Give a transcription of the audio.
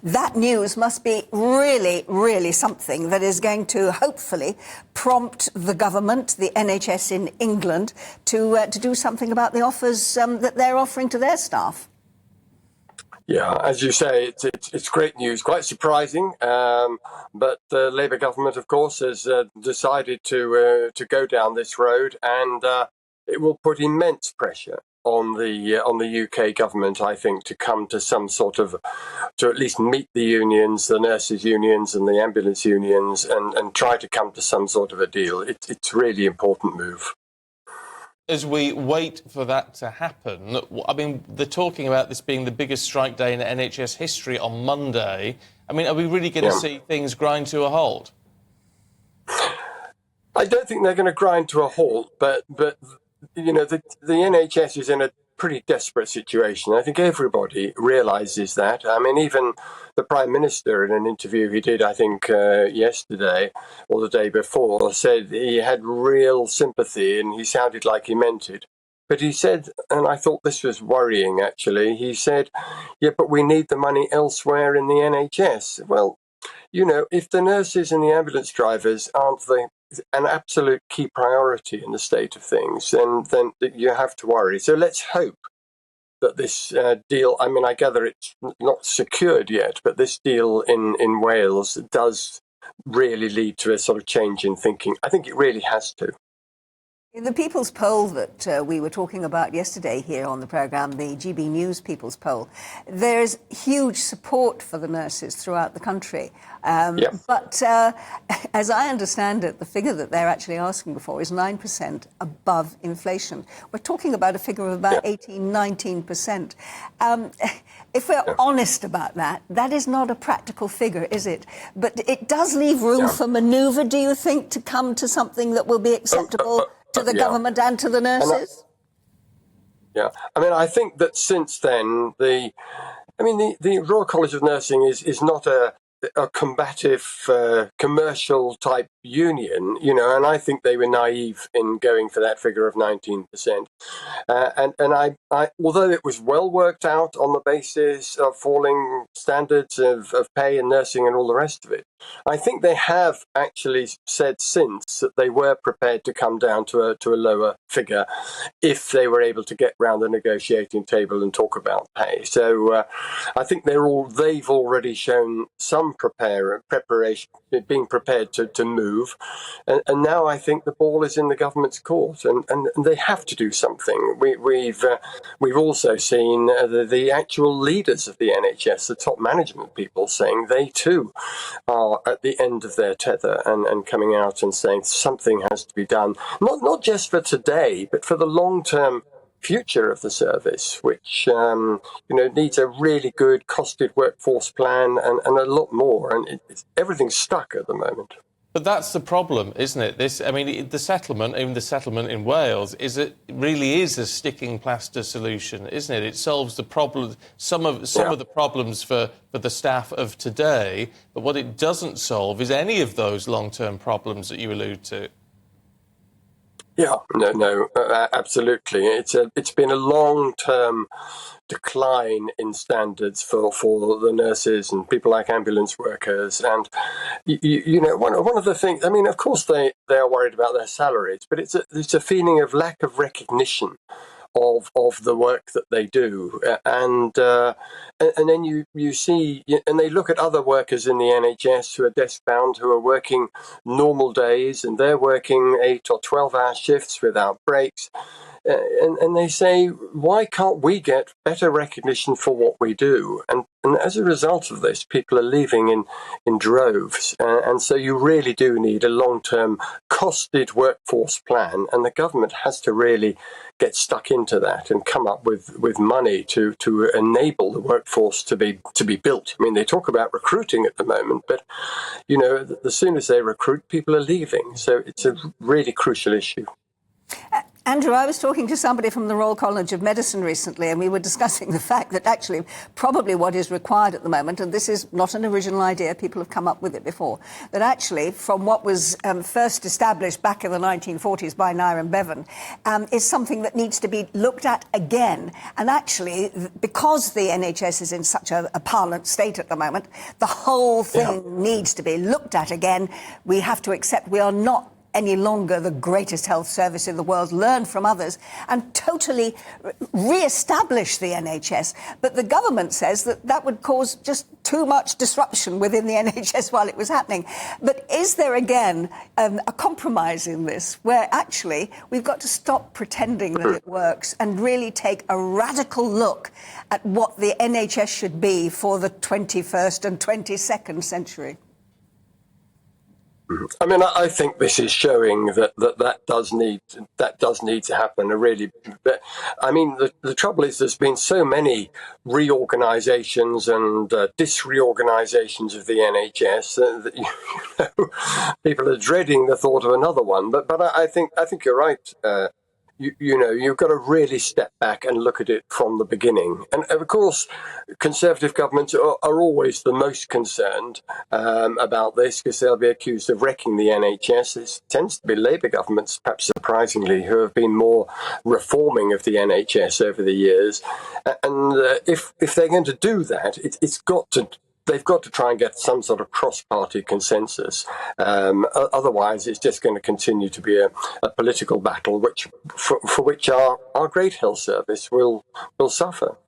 That news must be really, really something that is going to hopefully prompt the government, the NHS in England, to do something about the offers that they're offering to their staff. Yeah, as you say, it's great news, quite surprising. But the Labour government, of course, has decided to go down this road, and it will put immense pressure on the UK government, I think, to come to some sort of, to at least meet the unions, the nurses' unions and the ambulance unions, and try to come to some sort of a deal. It's a really important move. As we wait for that to happen, I mean, they're talking about this being the biggest strike day in NHS history on Monday. I mean, are we really going to see things grind to a halt? I don't think they're going to grind to a halt, but you know, the NHS is in a pretty desperate situation. I think everybody realises that. I mean, even the Prime Minister, in an interview he did, I think, yesterday or the day before, said he had real sympathy, and he sounded like he meant it. But he said, and I thought this was worrying, actually, he said, yeah, but we need the money elsewhere in the NHS. Well, you know, if the nurses and the ambulance drivers aren't an absolute key priority in the state of things, then you have to worry. So let's hope that this deal, I mean, I gather it's not secured yet, but this deal in Wales does really lead to a sort of change in thinking. I think it really has to. In the People's Poll that we were talking about yesterday here on the programme, the GBNews People's Poll, there's huge support for the nurses throughout the country. But as I understand it, the figure that they're actually asking for is 9% above inflation. We're talking about a figure of about 18, 19%. If we're honest about that, that is not a practical figure, is it? But it does leave room for manoeuvre, do you think, to come to something that will be acceptable to the government and to the nurses? I mean, I think that since then, the Royal College of Nursing is not a combative commercial type union, you know, and I think they were naive in going for that figure of 19%. And I although it was well worked out on the basis of falling standards of pay in nursing and all the rest of it, I think they have actually said since that they were prepared to come down to a lower figure if they were able to get round the negotiating table and talk about pay. So I think they've already shown some preparation, being prepared to move, and now I think the ball is in the government's court, and they have to do something. We've also seen the actual leaders of the NHS, the top management people, saying they too are at the end of their tether and coming out and saying something has to be done, not just for today, but for the long-term future of the service, which needs a really good costed workforce plan and a lot more, and everything's stuck at the moment. But that's the problem, isn't it? The settlement, even the settlement in Wales, really is a sticking plaster solution, isn't it? It solves the problem, some of the problems for the staff of today, but what it doesn't solve is any of those long-term problems that you allude to. Yeah, no, absolutely. It's been a long-term decline in standards for the nurses and people like ambulance workers, and one of the things. I mean, of course they are worried about their salaries, but it's a feeling of lack of recognition of the work that they do, and then you see, and they look at other workers in the NHS who are desk bound, who are working normal days, and they're working 8 or 12-hour shifts without breaks, and they say, why can't we get better recognition for what we do? And as a result of this, people are leaving in droves, and so you really do need a long-term costed workforce plan, and the government has to really get stuck into that and come up with money to enable the workforce to be built. I mean, they talk about recruiting at the moment, but as soon as they recruit, people are leaving. So it's a really crucial issue. Andrew, I was talking to somebody from the Royal College of Medicine recently, and we were discussing the fact that actually probably what is required at the moment, and this is not an original idea, people have come up with it before, that actually from what was first established back in the 1940s by Nyren Bevan is something that needs to be looked at again. And actually, because the NHS is in such a parlous state at the moment, the whole thing needs to be looked at again. We have to accept we are not any longer the greatest health service in the world, learn from others and totally re-establish the NHS. But the government says that that would cause just too much disruption within the NHS while it was happening. But is there again a compromise in this where actually we've got to stop pretending that it works and really take a radical look at what the NHS should be for the 21st and 22nd century? I mean, I think this is showing that does need to happen. Really, but I mean, the trouble is there's been so many reorganisations and disreorganisations of the NHS that people are dreading the thought of another one. But I think you're right. You've got to really step back and look at it from the beginning. And of course, Conservative governments are always the most concerned about this because they'll be accused of wrecking the NHS. It tends to be Labour governments, perhaps surprisingly, who have been more reforming of the NHS over the years. And if they're going to do that, they've got to try and get some sort of cross-party consensus. Otherwise, it's just going to continue to be a political battle, for which our great health service will suffer.